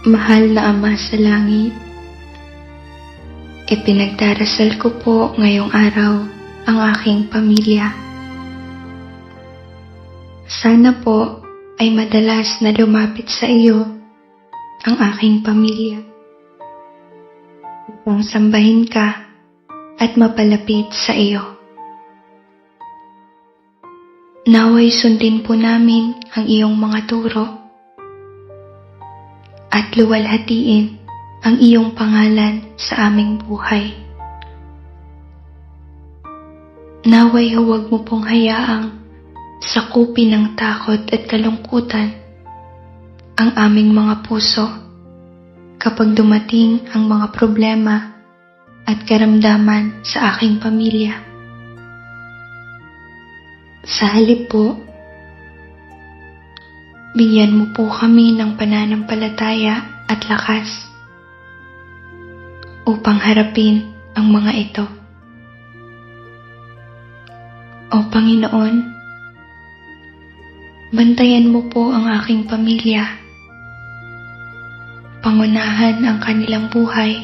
Mahal na Ama sa Langit, ipinagdarasal ko po ngayong araw ang aking pamilya. Sana po ay madalas na lumapit sa iyo ang aking pamilya upang sambahin ka at mapalapit sa iyo. Naway sundin po namin ang iyong mga turo at luwalhatiin ang iyong pangalan sa aming buhay. Naway huwag mo pong hayaang sakupin ng takot at kalungkutan ang aming mga puso kapag dumating ang mga problema at karamdaman sa aking pamilya. Sa halip po, bigyan mo po kami ng pananampalataya at lakas upang harapin ang mga ito. O Panginoon, bantayan mo po ang aking pamilya. Pangunahan ang kanilang buhay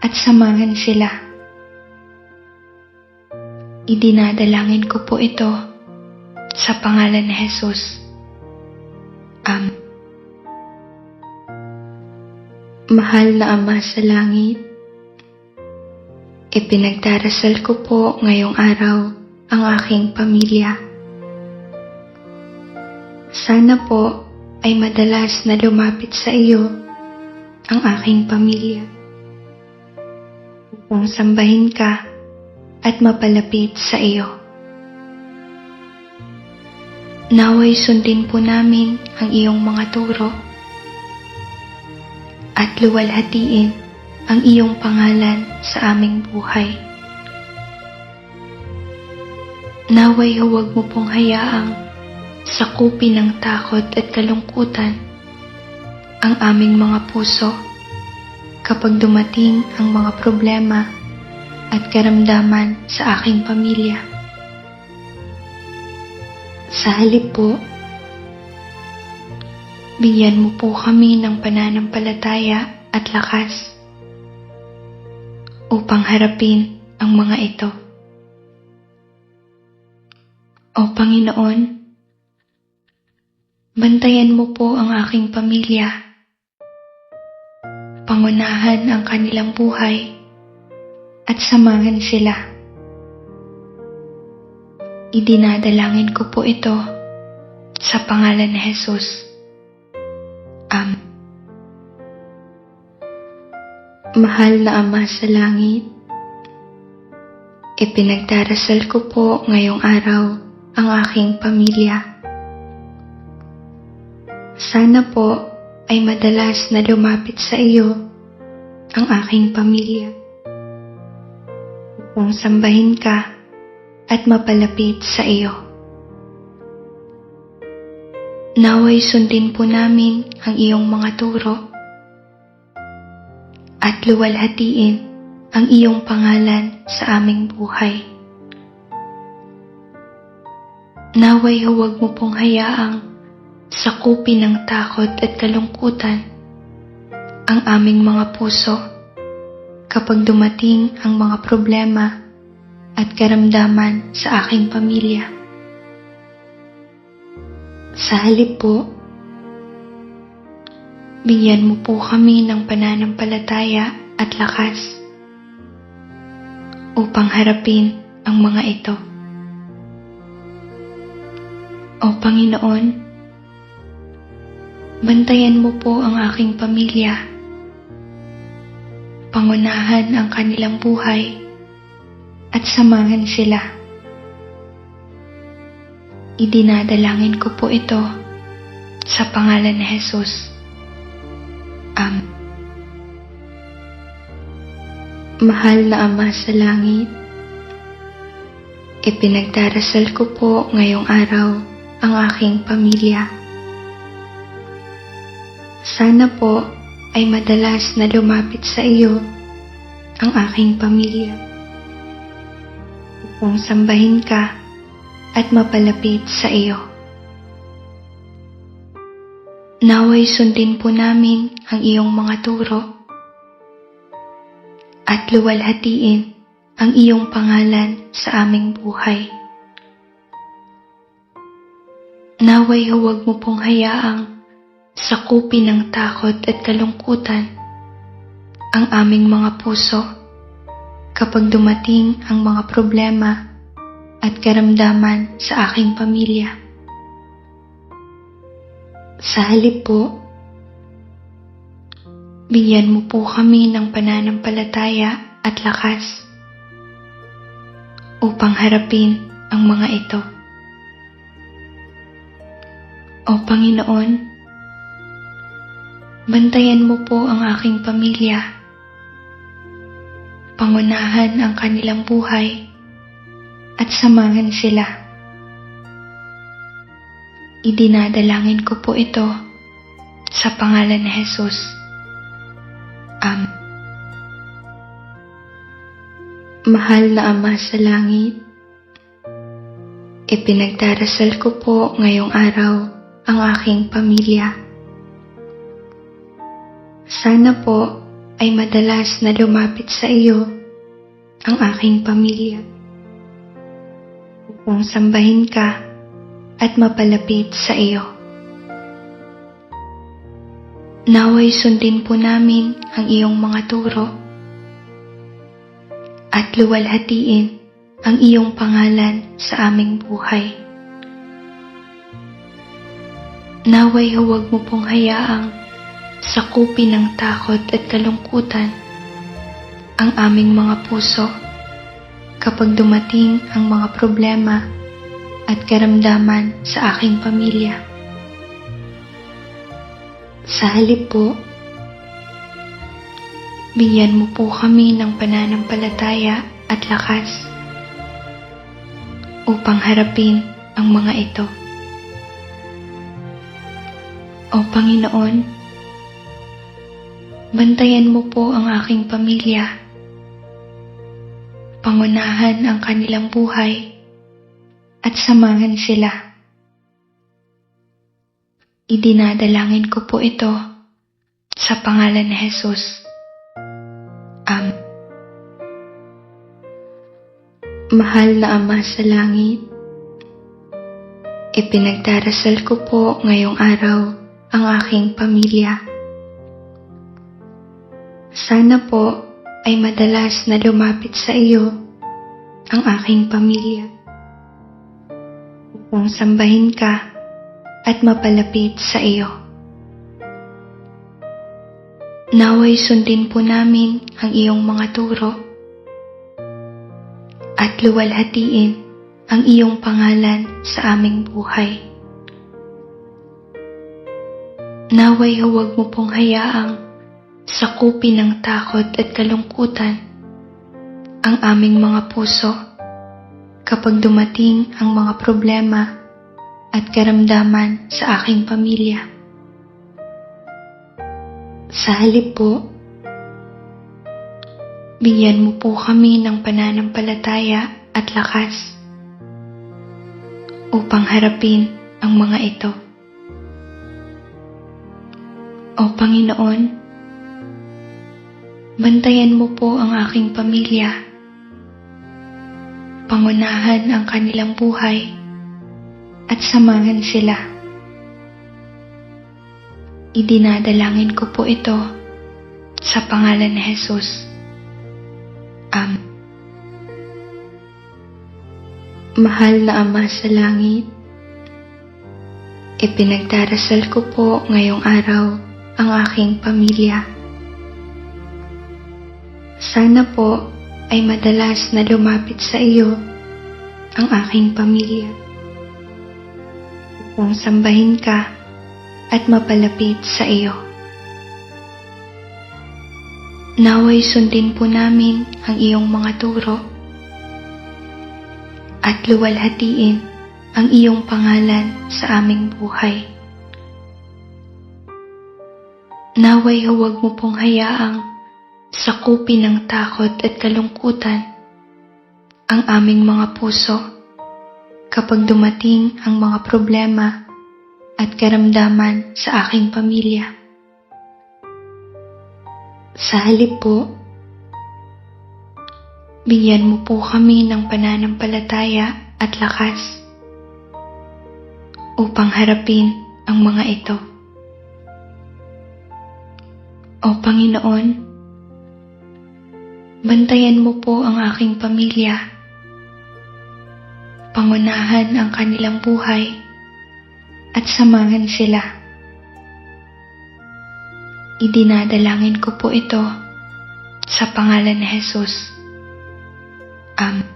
at samahan sila. Idinadalangin ko po ito sa pangalan ni Jesus. Amen. Mahal na Ama sa Langit, ipinagdarasal ko po ngayong araw ang aking pamilya. Sana po ay madalas na lumapit sa iyo ang aking pamilya upang sambahin ka at mapalapit sa iyo. Naway sundin po namin ang iyong mga turo at luwalhatiin ang iyong pangalan sa aming buhay. Naway huwag mo pong hayaang sakupin ng takot at kalungkutan ang aming mga puso kapag dumating ang mga problema at karamdaman sa aking pamilya. Sa halip po, bigyan mo po kami ng pananampalataya at lakas upang harapin ang mga ito. O Panginoon, bantayan mo po ang aking pamilya. Pangunahan ang kanilang buhay at samahan sila. Idinadalangin ko po ito sa pangalan ni Jesus. Amen. Mahal na Ama sa Langit, ipinagdarasal ko po ngayong araw ang aking pamilya. Sana po ay madalas na lumapit sa iyo ang aking pamilya upang sambahin ka at mapalapit sa iyo. Naway sundin po namin ang iyong mga turo at luwalhatiin ang iyong pangalan sa aming buhay. Naway huwag mo pong hayaang sakupin ng takot at kalungkutan ang aming mga puso kapag dumating ang mga problema at karamdaman sa aking pamilya. Sa halip po, bigyan mo po kami ng pananampalataya at lakas upang harapin ang mga ito. O Panginoon, bantayan mo po ang aking pamilya. Pangunahan ang kanilang buhay at samahan sila. Idinadalangin ko po ito sa pangalan ni Jesus. Amen. Mahal na Ama sa Langit, ipinagdarasal ko po ngayong araw ang aking pamilya. Sana po ay madalas na lumapit sa iyo ang aking pamilya upang sambahin ka at mapalapit sa iyo. Naway sundin po namin ang iyong mga turo at luwalhatiin ang iyong pangalan sa aming buhay. Naway huwag mo pong hayaang sakupin ng takot at kalungkutan ang aming mga puso kapag dumating ang mga problema at karamdaman sa aking pamilya. Sa halip po, bigyan mo po kami ng pananampalataya at lakas upang harapin ang mga ito. O Panginoon, bantayan mo po ang aking pamilya. Pangunahan ang kanilang buhay at samahan sila. Idinadalangin ko po ito sa pangalan ni Jesus. Amen. Mahal na Ama sa langit, ipinagdarasal ko po ngayong araw ang aking pamilya. Sana po ay madalas na lumapit sa iyo ang aking pamilya upang sambahin ka at mapalapit sa iyo. Naway sundin po namin ang iyong mga turo at luwalhatiin ang iyong pangalan sa aming buhay. Naway huwag mo pong hayaang sakupin ng takot at kalungkutan ang aming mga puso kapag dumating ang mga problema at karamdaman sa aking pamilya. Sa halip po, bigyan mo po kami ng pananampalataya at lakas upang harapin ang mga ito. O Panginoon, bantayan mo po ang aking pamilya. Pangunahan ang kanilang buhay at samahan sila. Idinadalangin ko po ito sa pangalan ni Jesus. Amen. Mahal na Ama sa langit, ipinagdarasal ko po ngayong araw ang aking pamilya. Sana po ay madalas na lumapit sa iyo ang aking pamilya upang sambahin ka at mapalapit sa iyo. Naway sundin po namin ang iyong mga turo at luwalhatiin ang iyong pangalan sa aming buhay. Naway huwag mo pong hayaang sakupin ng takot at kalungkutan ang aming mga puso kapag dumating ang mga problema at karamdaman sa aking pamilya. Sa halip po, bigyan mo po kami ng pananampalataya at lakas upang harapin ang mga ito. O Panginoon, bantayan mo po ang aking pamilya. Pangunahan ang kanilang buhay at samahan sila. Idinadalangin ko po ito sa pangalan ni Jesus. Amen. Mahal na Ama sa langit, ipinagdarasal ko po ngayong araw ang aking pamilya. Sana po ay madalas na lumapit sa iyo ang aking pamilya upang sambahin ka at mapalapit sa iyo. Naway sundin po namin ang iyong mga turo at luwalhatiin ang iyong pangalan sa aming buhay. Naway huwag mo pong hayaang sakupin ng takot at kalungkutan ang aming mga puso kapag dumating ang mga problema at karamdaman sa aking pamilya. Sa halip po, bigyan mo po kami ng pananampalataya at lakas upang harapin ang mga ito. O Panginoon, bantayan mo po ang aking pamilya. Pangunahan ang kanilang buhay at samahan sila. Idinadalangin ko po ito sa pangalan ni Jesus. Amen.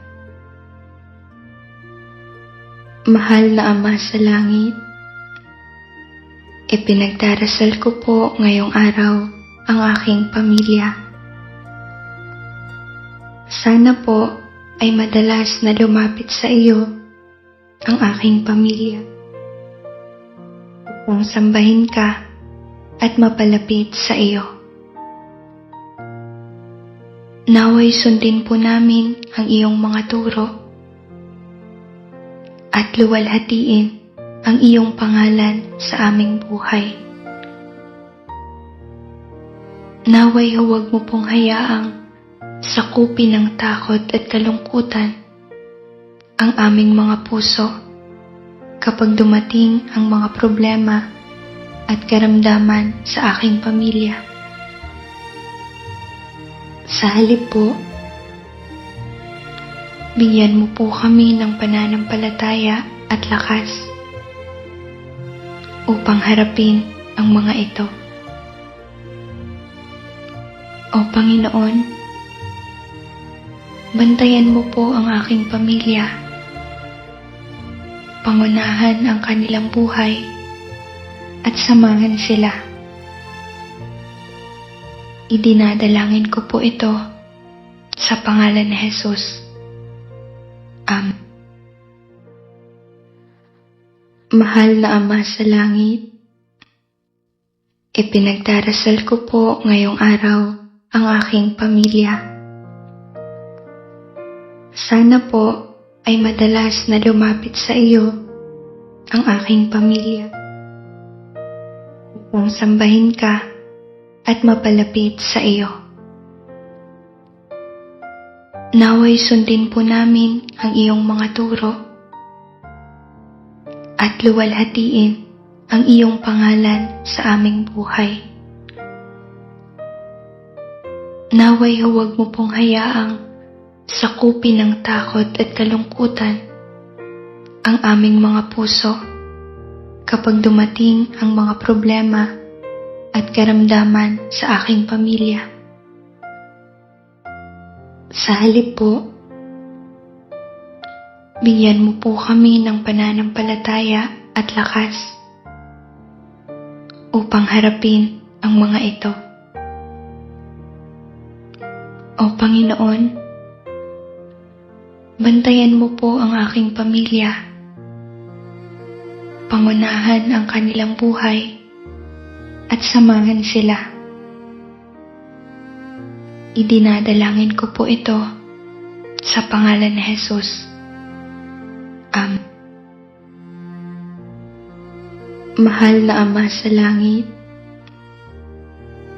Mahal na Ama sa langit, ipinagdarasal ko po ngayong araw ang aking pamilya. Sana po ay madalas na lumapit sa iyo ang aking pamilya upang sambahin ka at mapalapit sa iyo. Naway sundin po namin ang iyong mga turo at luwalhatiin ang iyong pangalan sa aming buhay. Naway huwag mo pong hayaang sakupin ng takot at kalungkutan ang aming mga puso kapag dumating ang mga problema at karamdaman sa aking pamilya. Sa halip po, bigyan mo po kami ng pananampalataya at lakas upang harapin ang mga ito. O Panginoon, bantayan mo po ang aking pamilya. Pangunahan ang kanilang buhay at samahan sila. Idinadalangin ko po ito sa pangalan ni Jesus. Amen. Mahal na Ama sa langit, ipinagdarasal ko po ngayong araw ang aking pamilya. Sana po ay madalas na lumapit sa iyo ang aking pamilya upang sambahin ka at mapalapit sa iyo. Naway sundin po namin ang iyong mga turo at luwalhatiin ang iyong pangalan sa aming buhay. Naway huwag mo pong hayaang sakupin ng takot at kalungkutan ang aming mga puso kapag dumating ang mga problema at karamdaman sa aking pamilya. Sa halip po, bigyan mo po kami ng pananampalataya at lakas upang harapin ang mga ito. O Panginoon, bantayan mo po ang aking pamilya. Pangunahan ang kanilang buhay at samahan sila. Idinadalangin ko po ito sa pangalan ni Jesus. Amen. Mahal na Ama sa langit,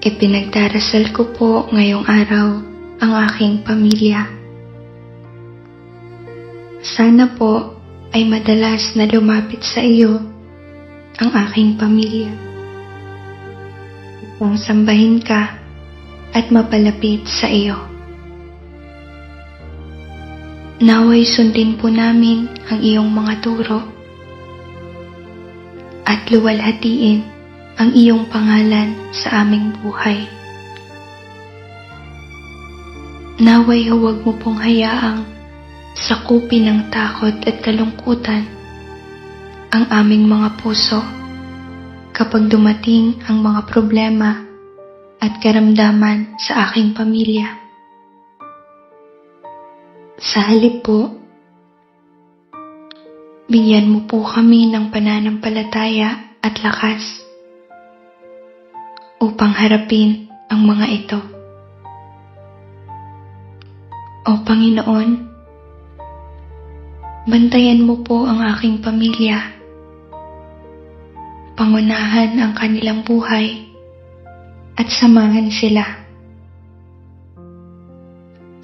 ipinagdarasal ko po ngayong araw ang aking pamilya. Sana po ay madalas na lumapit sa iyo ang aking pamilya upang sambahin ka at mapalapit sa iyo. Naway sundin po namin ang iyong mga turo at luwalhatiin ang iyong pangalan sa aming buhay. Naway huwag mo pong hayaang sakupin ng takot at kalungkutan ang aming mga puso kapag dumating ang mga problema at karamdaman sa aking pamilya. Sa halip po, bigyan mo po kami ng pananampalataya at lakas upang harapin ang mga ito. O Panginoon, bantayan mo po ang aking pamilya. pangunahan ang kanilang buhay at samahan sila.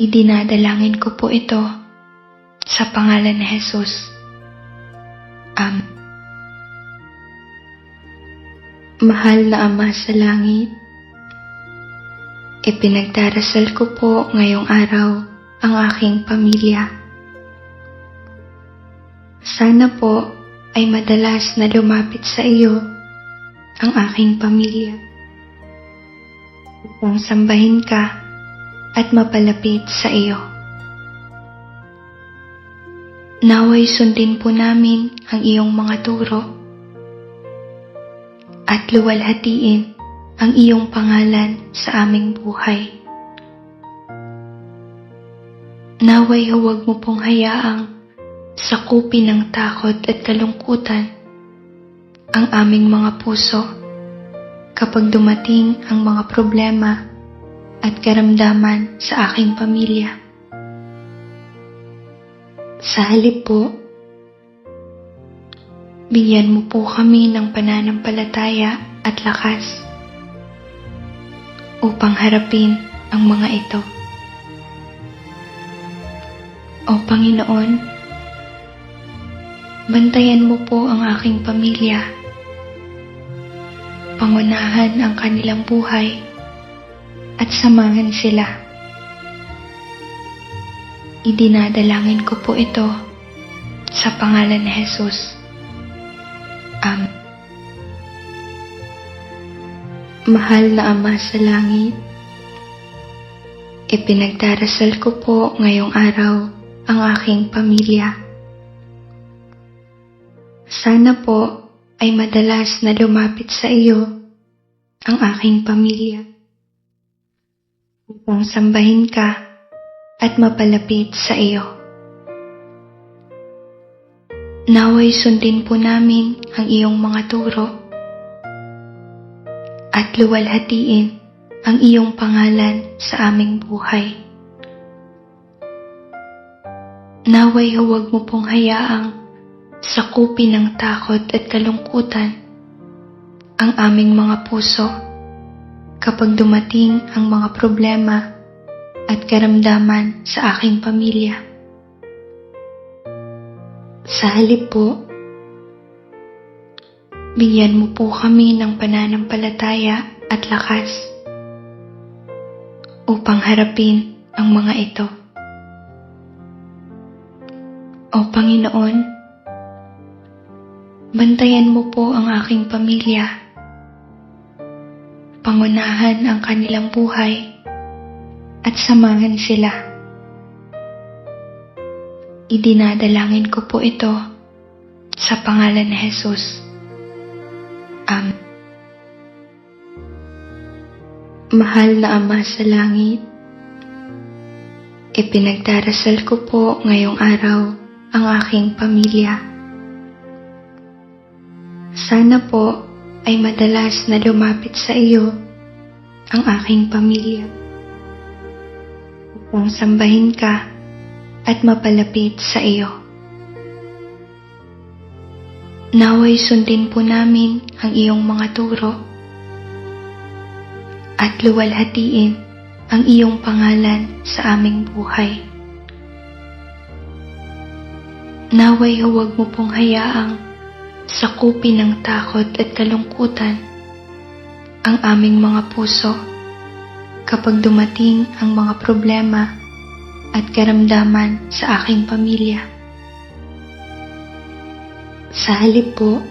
Idinadalangin ko po ito sa pangalan ni Jesus. Amen. Mahal na Ama sa langit, ipinagdarasal ko po ngayong araw ang aking pamilya. Sana po ay madalas na lumapit sa iyo ang aking pamilya upang sambahin ka at mapalapit sa iyo. Naway sundin po namin ang iyong mga turo at luwalhatiin ang iyong pangalan sa aming buhay. Naway huwag mo pong hayaang sakupin ng takot at kalungkutan ang aming mga puso kapag dumating ang mga problema at karamdaman sa aking pamilya. Sa halip po, bigyan mo po kami ng pananampalataya at lakas upang harapin ang mga ito. O Panginoon, bantayan mo po ang aking pamilya. Pangunahan ang kanilang buhay at samahan sila. Idinadalangin ko po ito sa pangalan ni Jesus. Amen. Mahal na Ama sa langit, ipinagdarasal ko po ngayong araw ang aking pamilya. Sana po ay madalas na lumapit sa iyo ang aking pamilya upang sambahin ka at mapalapit sa iyo. Naway sundin po namin ang iyong mga turo at luwalhatiin ang iyong pangalan sa aming buhay. Naway huwag mo pong hayaang sakupin ng takot at kalungkutan ang aming mga puso kapag dumating ang mga problema at karamdaman sa aking pamilya. Sa halip po, bigyan mo po kami ng pananampalataya at lakas upang harapin ang mga ito. O Panginoon, bantayan mo po ang aking pamilya. Pangunahan ang kanilang buhay at samahan sila. Idinadalangin ko po ito sa pangalan ni Jesus. Amen. Mahal na Ama sa langit, ipinagdarasal ko po ngayong araw ang aking pamilya. Sana po ay madalas na lumapit sa iyo ang aking pamilya upang sambahin ka at mapalapit sa iyo. Naway sundin po namin ang iyong mga turo at luwalhatiin ang iyong pangalan sa aming buhay. Naway huwag mo pong hayaang sakupin ng takot at kalungkutan ang aming mga puso kapag dumating ang mga problema at karamdaman sa aking pamilya. Sa halip po,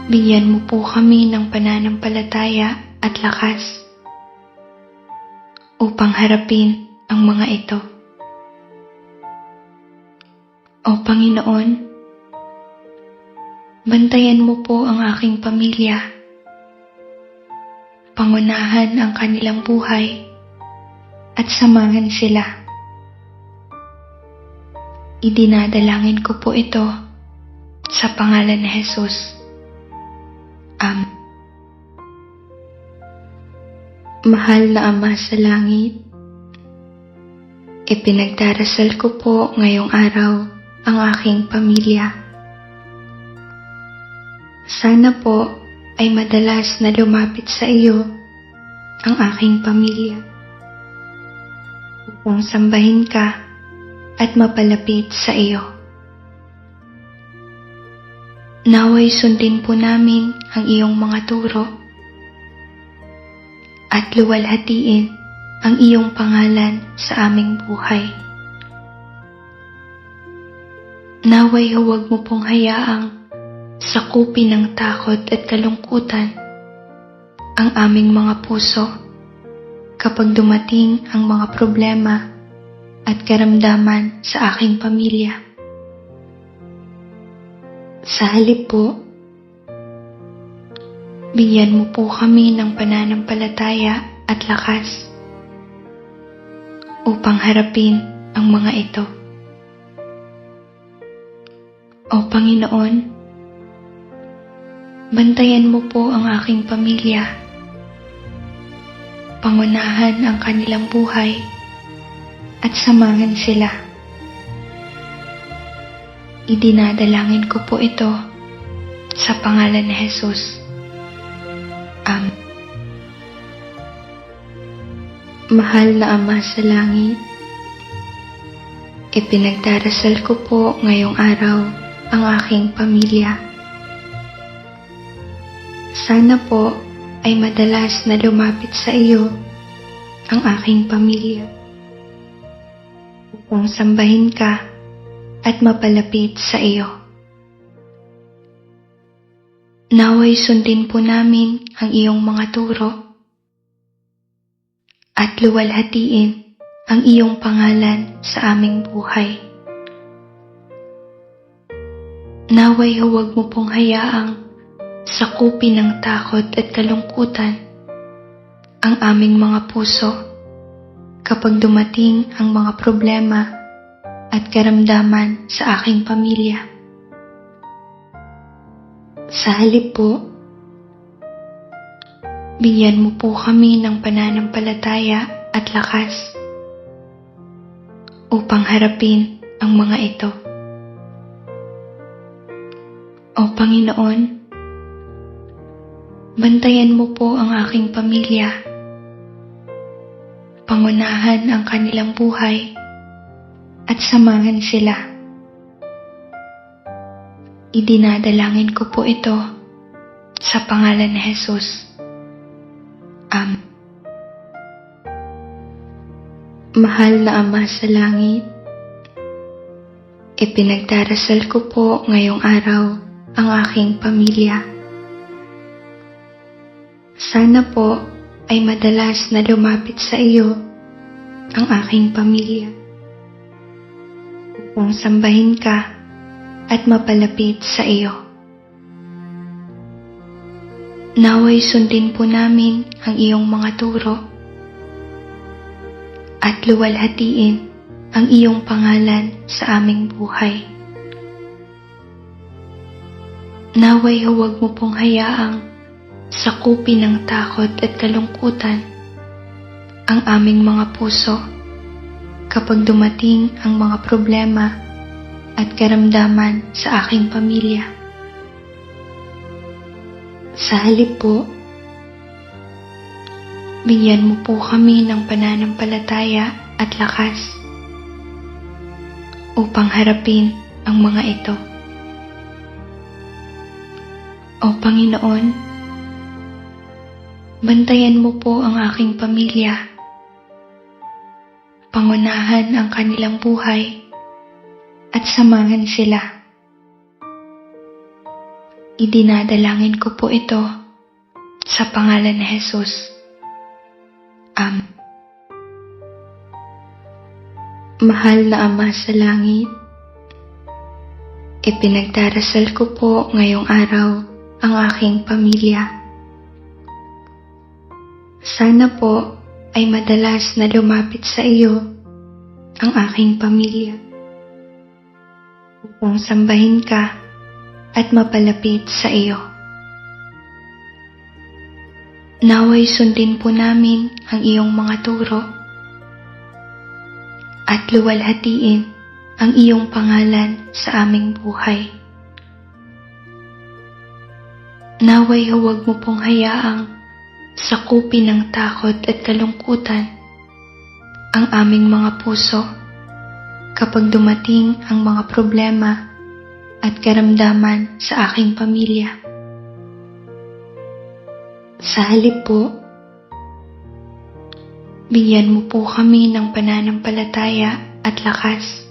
bigyan mo po kami ng pananampalataya at lakas upang harapin ang mga ito. O Panginoon, bantayan mo po ang aking pamilya. Pangunahan ang kanilang buhay at samahan sila. Idinadalangin ko po ito sa pangalan ni Jesus. Amen. Mahal na Ama sa langit, ipinagdarasal ko po ngayong araw ang aking pamilya. Sana po ay madalas na lumapit sa iyo ang aking pamilya upang sambahin ka at mapalapit sa iyo. Naway sundin po namin ang iyong mga turo at luwalhatiin ang iyong pangalan sa aming buhay. Naway huwag mo pong hayaang sakupin ng takot at kalungkutan ang aming mga puso kapag dumating ang mga problema at karamdaman sa aking pamilya. Sa halip po, bigyan mo po kami ng pananampalataya at lakas upang harapin ang mga ito. O Panginoon, bantayan mo po ang aking pamilya. Pangunahan ang kanilang buhay at samahan sila. Idinadalangin ko po ito sa pangalan ni Jesus. Amen. Mahal na Ama sa langit, ipinagdarasal ko po ngayong araw ang aking pamilya. Sana po ay madalas na lumapit sa iyo ang aking pamilya upang sambahin ka at mapalapit sa iyo. Naway sundin po namin ang iyong mga turo at luwalhatiin ang iyong pangalan sa aming buhay. Naway huwag mo pong hayaang sakupin ng takot at kalungkutan ang aming mga puso kapag dumating ang mga problema at karamdaman sa aking pamilya. Sa halip po, bigyan mo po kami ng pananampalataya at lakas upang harapin ang mga ito. O Panginoon, bantayan mo po ang aking pamilya. Pangunahan ang kanilang buhay at samahan sila. Idinadalangin ko po ito sa pangalan ni Jesus. Amen. Mahal na Ama sa langit, ipinagdarasal ko po ngayong araw ang aking pamilya. Sana po ay madalas na lumapit sa iyo ang aking pamilya upang sambahin ka at mapalapit sa iyo. Naway sundin po namin ang iyong mga turo at luwalhatiin ang iyong pangalan sa aming buhay. Naway huwag mo pong hayaang sakupin ng takot at kalungkutan ang aming mga puso kapag dumating ang mga problema at karamdaman sa aking pamilya. Sa halip po, bigyan mo po kami ng pananampalataya at lakas upang harapin ang mga ito. O Panginoon, bantayan mo po ang aking pamilya. Pangunahan ang kanilang buhay at samahan sila. Idinadalangin ko po ito sa pangalan ni Jesus. Amen. Mahal na Ama sa langit, ipinagdarasal ko po ngayong araw ang aking pamilya. Sana po ay madalas na lumapit sa iyo ang aking pamilya upang sambahin ka at mapalapit sa iyo. Naway sundin po namin ang iyong mga turo at luwalhatiin ang iyong pangalan sa aming buhay. Naway huwag mo pong hayaang sakupin ng takot at kalungkutan ang aming mga puso kapag dumating ang mga problema at karamdaman sa aking pamilya. Sa halip po, bigyan mo po kami ng pananampalataya at lakas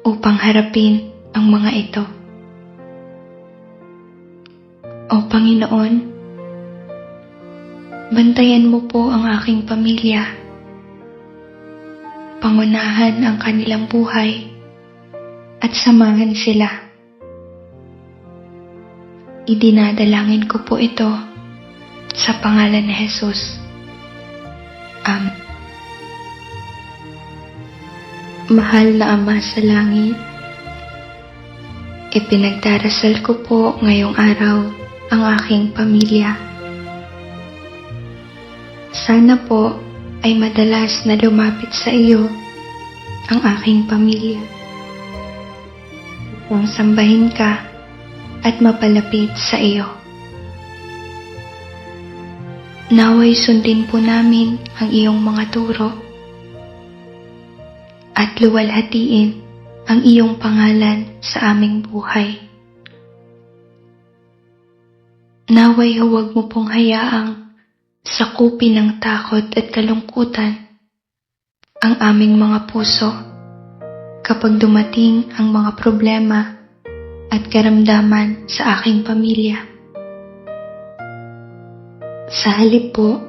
upang harapin ang mga ito. O Panginoon, bantayan mo po ang aking pamilya. Pangunahan ang kanilang buhay at samahan sila. Idinadalangin ko po ito sa pangalan ni Jesus. Amen. Mahal na Ama sa langit, ipinagdarasal ko po ngayong araw ang aking pamilya. Sana po ay madalas na lumapit sa iyo ang aking pamilya upang sambahin ka at mapalapit sa iyo. Naway sundin po namin ang iyong mga turo at luwalhatiin ang iyong pangalan sa aming buhay. Naway huwag mo pong hayaang sakupin ng takot at kalungkutan ang aming mga puso kapag dumating ang mga problema at karamdaman sa aking pamilya. Sa halip po,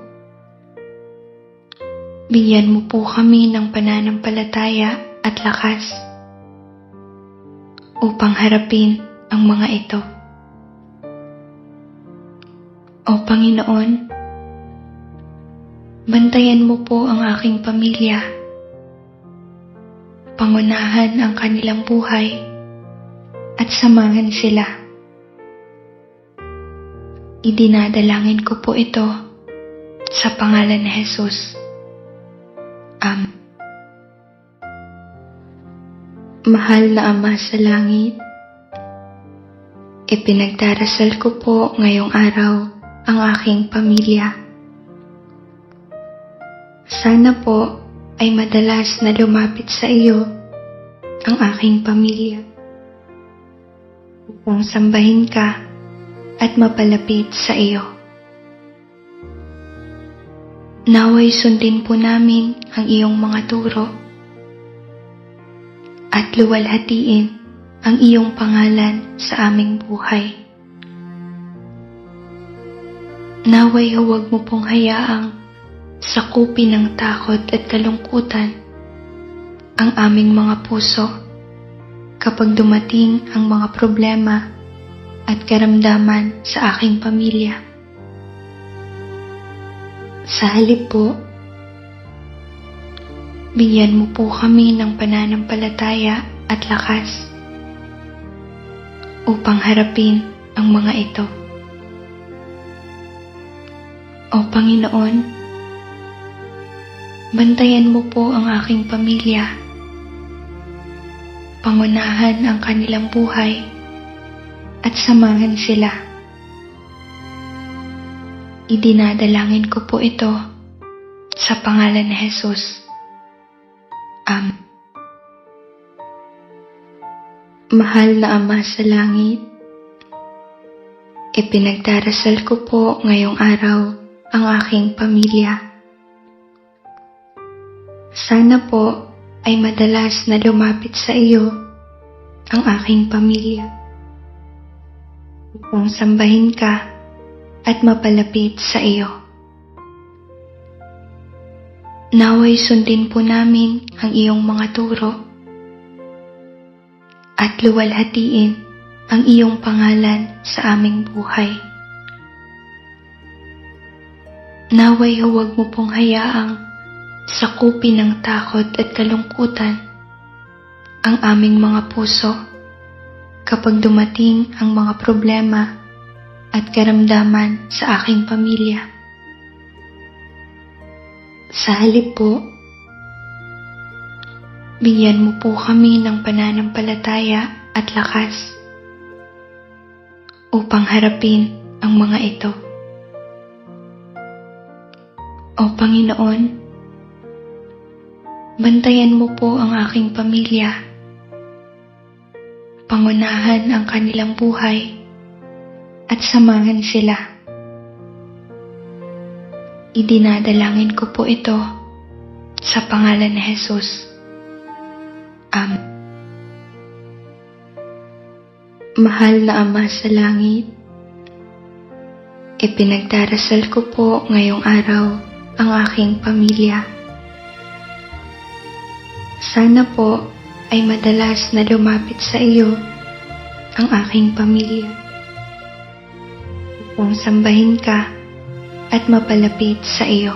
bigyan mo po kami ng pananampalataya at lakas upang harapin ang mga ito. O Panginoon, bantayan mo po ang aking pamilya. Pangunahan ang kanilang buhay at samahan sila. Idinadalangin ko po ito sa pangalan ni Jesus. Amen. Mahal na Ama sa langit, ipinagdarasal ko po ngayong araw ang aking pamilya. Sana po ay madalas na lumapit sa iyo ang aking pamilya upang sambahin ka at mapalapit sa iyo. Naway sundin po namin ang iyong mga turo at luwalhatiin ang iyong pangalan sa aming buhay. Naway huwag mo pong hayaang sakupin ng takot at kalungkutan ang aming mga puso kapag dumating ang mga problema at karamdaman sa aking pamilya. Sa halip po, bigyan mo po kami ng pananampalataya at lakas upang harapin ang mga ito. O Panginoon, bantayan mo po ang aking pamilya. Pangunahan ang kanilang buhay at samahan sila. Idinadalangin ko po ito sa pangalan ni Jesus. Amen. Mahal na Ama sa langit, ipinagdarasal ko po ngayong araw ang aking pamilya. Sana po ay madalas na lumapit sa iyo ang aking pamilya upang sambahin ka at mapalapit sa iyo. Naway sundin po namin ang iyong mga turo at luwalhatiin ang iyong pangalan sa aming buhay. Naway huwag mo pong hayaang sakupin ng takot at kalungkutan ang aming mga puso kapag dumating ang mga problema at karamdaman sa aking pamilya. Sa halip po, bigyan mo po kami ng pananampalataya at lakas upang harapin ang mga ito. O Panginoon, bantayan mo po ang aking pamilya. Pangunahan ang kanilang buhay at samahan sila. Idinadalangin ko po ito sa pangalan ni Jesus. Amen. Mahal na Ama sa langit, ipinagdarasal ko po ngayong araw ang aking pamilya. Sana po ay madalas na lumapit sa iyo ang aking pamilya upang sambahin ka at mapalapit sa iyo.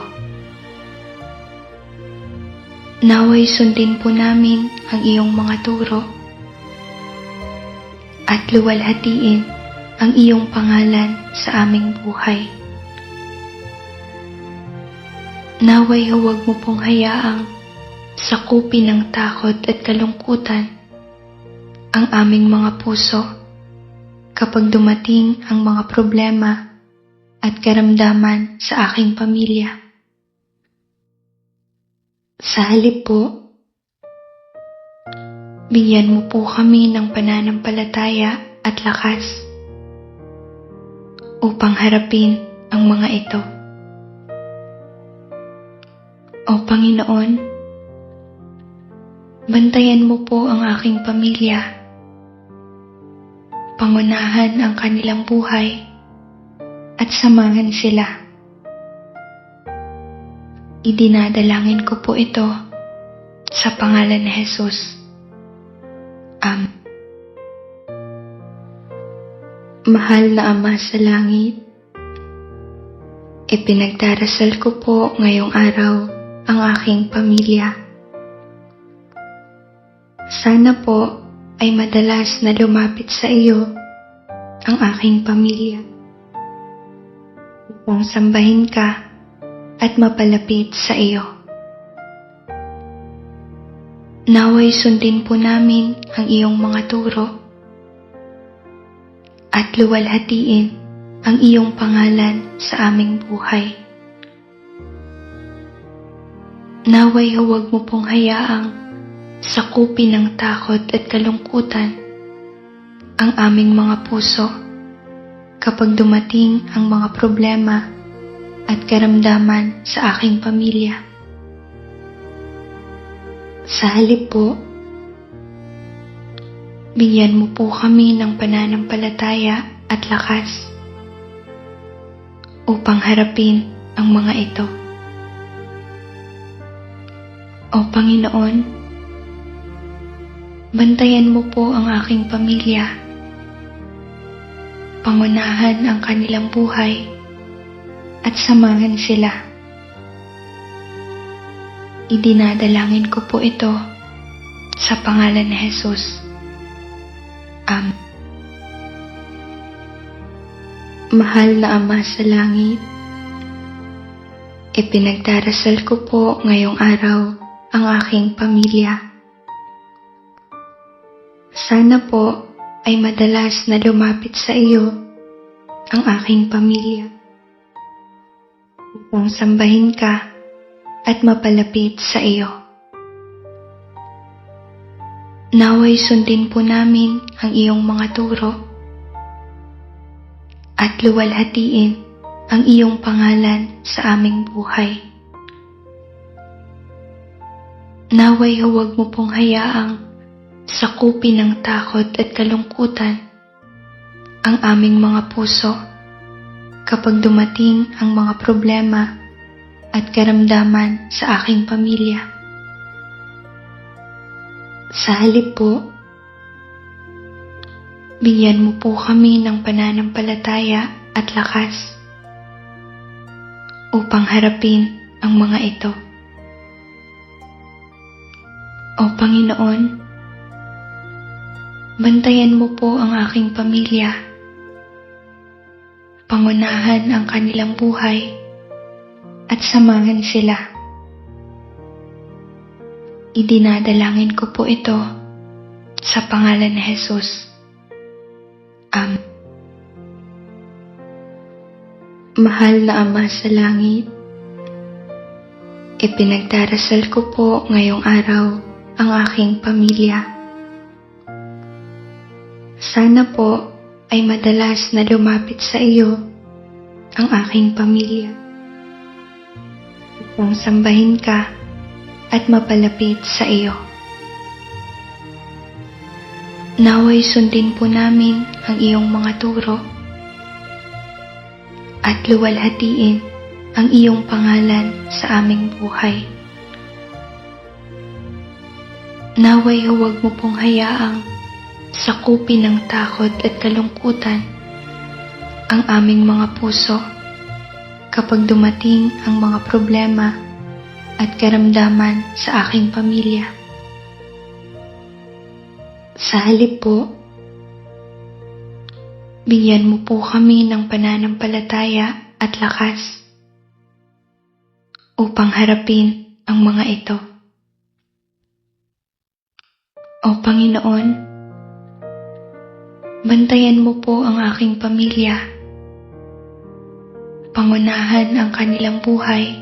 Naway sundin po namin ang iyong mga turo at luwalhatiin ang iyong pangalan sa aming buhay. Naway huwag mo pong hayaang sakupin ng takot at kalungkutan ang aming mga puso kapag dumating ang mga problema at karamdaman sa aking pamilya. Sa halip po, bigyan mo po kami ng pananampalataya at lakas upang harapin ang mga ito. O Panginoon, bantayan mo po ang aking pamilya. Pangunahan ang kanilang buhay at samahan sila. Idinadalangin ko po ito sa pangalan ni Jesus. Amen. Mahal na Ama sa langit, ipinagdarasal ko po ngayong araw ang aking pamilya. Sana po ay madalas na lumapit sa iyo ang aking pamilya upang sambahin ka at mapalapit sa iyo. Naway sundin po namin ang iyong mga turo at luwalhatiin ang iyong pangalan sa aming buhay. Naway huwag mo pong hayaang sakupin ng takot at kalungkutan ang aming mga puso kapag dumating ang mga problema at karamdaman sa aking pamilya. Sa halip po, bigyan mo po kami ng pananampalataya at lakas upang harapin ang mga ito. O Panginoon, bantayan mo po ang aking pamilya. Pangunahan ang kanilang buhay at samahan sila. Idinadalangin ko po ito sa pangalan ni Jesus. Amen. Mahal na Ama sa langit, ipinagdarasal ko po ngayong araw ang aking pamilya. Sana po ay madalas na lumapit sa iyo ang aking pamilya upang sambahin ka at mapalapit sa iyo. Naway sundin po namin ang iyong mga turo at luwalhatiin ang iyong pangalan sa aming buhay. Naway huwag mo pong hayaang sakupin ng takot at kalungkutan ang aming mga puso kapag dumating ang mga problema at karamdaman sa aking pamilya. Sa halip po, bigyan mo po kami ng pananampalataya at lakas upang harapin ang mga ito. O Panginoon, bantayan mo po ang aking pamilya. Pangunahan ang kanilang buhay at samahan sila. Idinadalangin ko po ito sa pangalan ni Jesus. Amen. Mahal na Ama sa langit, ipinagdarasal ko po ngayong araw ang aking pamilya. Sana po ay madalas na lumapit sa iyo ang aking pamilya upang sambahin ka at mapalapit sa iyo. Naway sundin po namin ang iyong mga turo at luwalhatiin ang iyong pangalan sa aming buhay. Naway huwag mo pong hayaang sakupin ng takot at kalungkutan ang aming mga puso kapag dumating ang mga problema at karamdaman sa aking pamilya. Sa halip po, bigyan mo po kami ng pananampalataya at lakas upang harapin ang mga ito. O Panginoon, bantayan mo po ang aking pamilya. Pangunahan ang kanilang buhay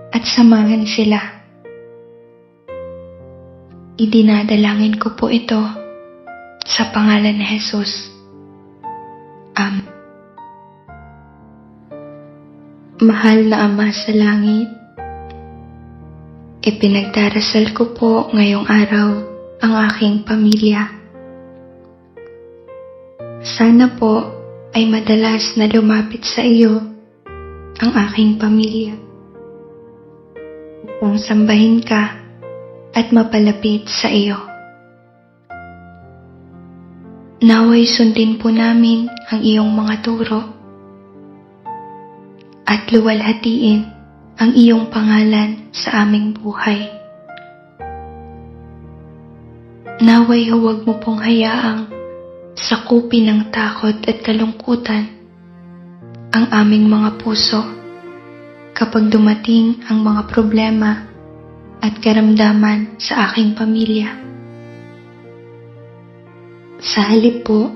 at samahan sila. Idinadalangin ko po ito sa pangalan ni Jesus. Amen. Mahal na Ama sa langit, ipinagdarasal ko po ngayong araw ang aking pamilya. Sana po ay madalas na lumapit sa iyo ang aking pamilya upang sambahin ka at mapalapit sa iyo. Naway sundin po namin ang iyong mga turo at luwalhatiin ang iyong pangalan sa aming buhay. Naway huwag mo pong hayaang sakupin ng takot at kalungkutan ang aming mga puso kapag dumating ang mga problema at karamdaman sa aking pamilya. Sa halip po,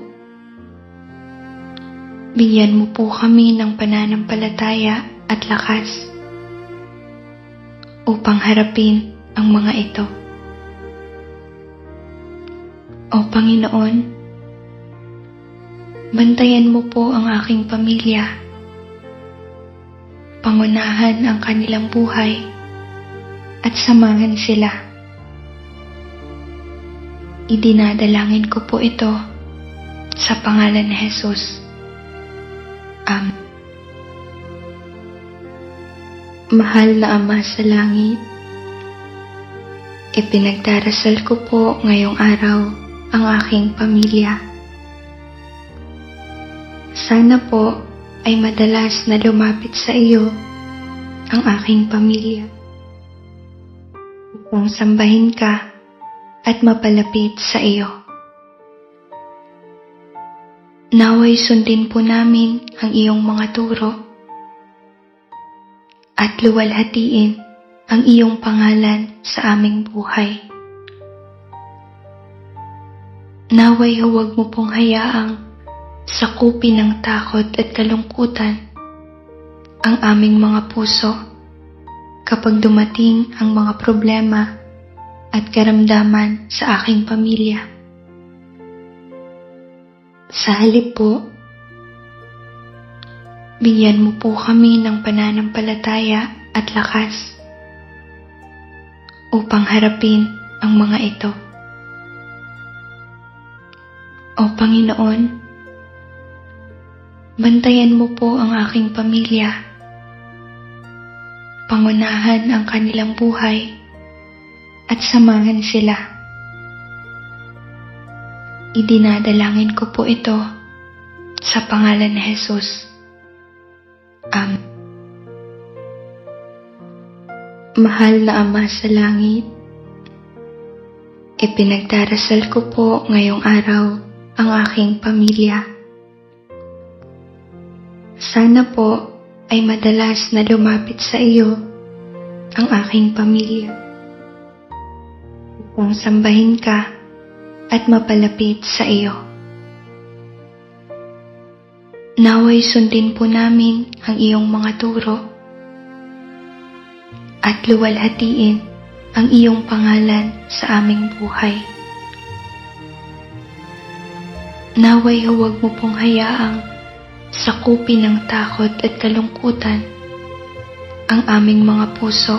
bigyan mo po kami ng pananampalataya at lakas upang harapin ang mga ito. O Panginoon, bantayan mo po ang aking pamilya. Pangunahan ang kanilang buhay at samahan sila. Idinadalangin ko po ito sa pangalan ni Jesus. Amen. Mahal na Ama sa langit, ipinagdarasal ko po ngayong araw ang aking pamilya. Sana po ay madalas na lumapit sa iyo ang aking pamilya upang sambahin ka at mapalapit sa iyo. Naway sundin po namin ang iyong mga turo at luwalhatiin ang iyong pangalan sa aming buhay. Naway huwag mo pong hayaang sakupin ng takot at kalungkutan ang aming mga puso kapag dumating ang mga problema at karamdaman sa aking pamilya. Sa halip po, bigyan mo po kami ng pananampalataya at lakas upang harapin ang mga ito. O Panginoon, bantayan mo po ang aking pamilya. Pangunahan ang kanilang buhay at samahan sila. Idinadalangin ko po ito sa pangalan ni Jesus. Amen. Mahal na Ama sa langit, ipinagdarasal ko po ngayong araw ang aking pamilya. Sana po ay madalas na lumapit sa iyo ang aking pamilya upang sambahin ka at mapalapit sa iyo. Naway sundin po namin ang iyong mga turo at luwalhatiin ang iyong pangalan sa aming buhay. Naway huwag mo pong hayaang sakupin ng takot at kalungkutan ang aming mga puso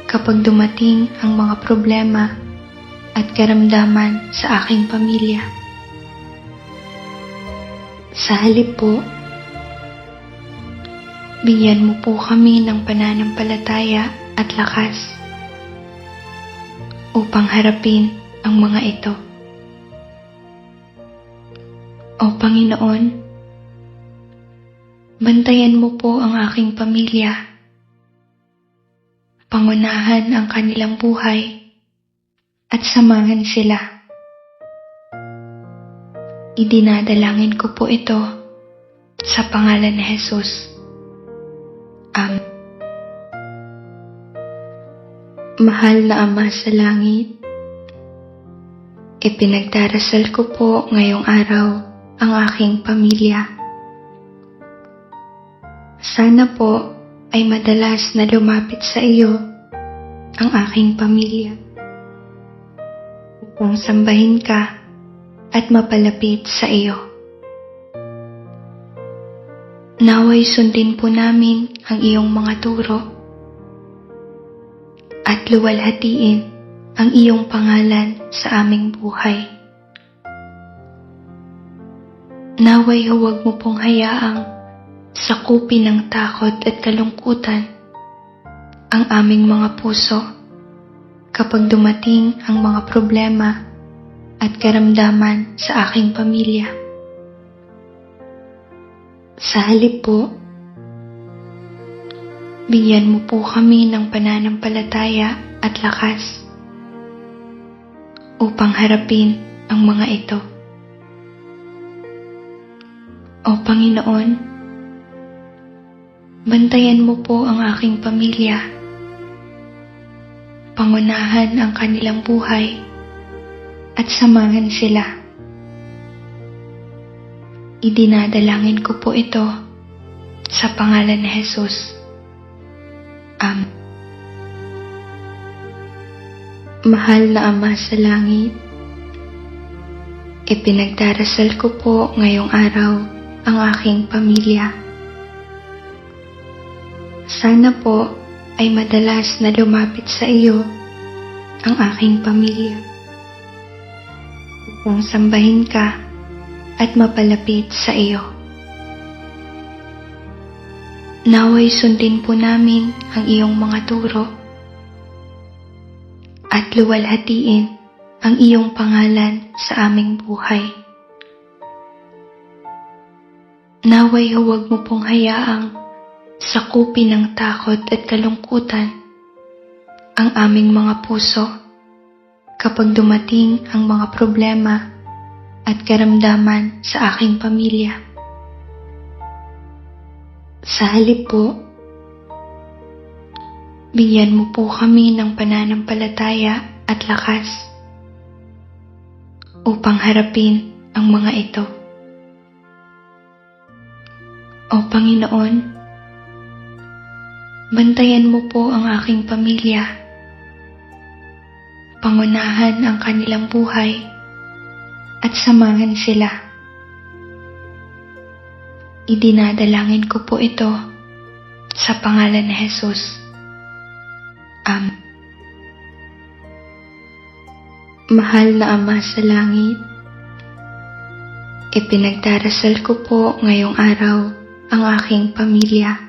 kapag dumating ang mga problema at karamdaman sa aking pamilya. Sa halip po, bigyan mo po kami ng pananampalataya at lakas upang harapin ang mga ito. O Panginoon, bantayan mo po ang aking pamilya. Pangunahan ang kanilang buhay at samahan sila. Idinadalangin ko po ito sa pangalan ni Jesus. Amen. Mahal na Ama sa langit, ipinagdarasal ko po ngayong araw ang aking pamilya. Sana po ay madalas na lumapit sa iyo ang aking pamilya upang sambahin ka at mapalapit sa iyo. Naway sundin po namin ang iyong mga turo at luwalhatiin ang iyong pangalan sa aming buhay. Naway huwag mo pong hayaang sakupin ng takot at kalungkutan ang aming mga puso kapag dumating ang mga problema at karamdaman sa aking pamilya. Sa halip po, bigyan mo po kami ng pananampalataya at lakas upang harapin ang mga ito. O Panginoon, bantayan mo po ang aking pamilya. Pangunahan ang kanilang buhay at samahan sila. Idinadalangin ko po ito sa pangalan ni Jesus. Amen. Mahal na Ama sa langit, ipinagdarasal ko po ngayong araw ang aking pamilya. Sana po ay madalas na lumapit sa iyo ang aking pamilya upang sambahin ka at mapalapit sa iyo. Naway sundin po namin ang iyong mga turo at luwalhatiin ang iyong pangalan sa aming buhay. Naway huwag mo pong hayaang sakupin ng takot at kalungkutan ang aming mga puso kapag dumating ang mga problema at karamdaman sa aking pamilya. Sa halip po, bigyan mo po kami ng pananampalataya at lakas upang harapin ang mga ito. O Panginoon, bantayan mo po ang aking pamilya. Pangunahan ang kanilang buhay at samahan sila. Idinadalangin ko po ito sa pangalan ni Jesus. Amen. Mahal na Ama sa langit, ipinagdarasal ko po ngayong araw ang aking pamilya.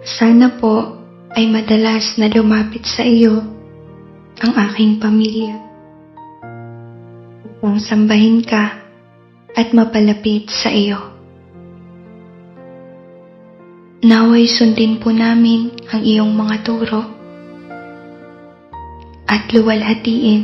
Sana po ay madalas na lumapit sa iyo ang aking pamilya upang sambahin ka at mapalapit sa iyo. Naway sundin po namin ang iyong mga turo at luwalhatiin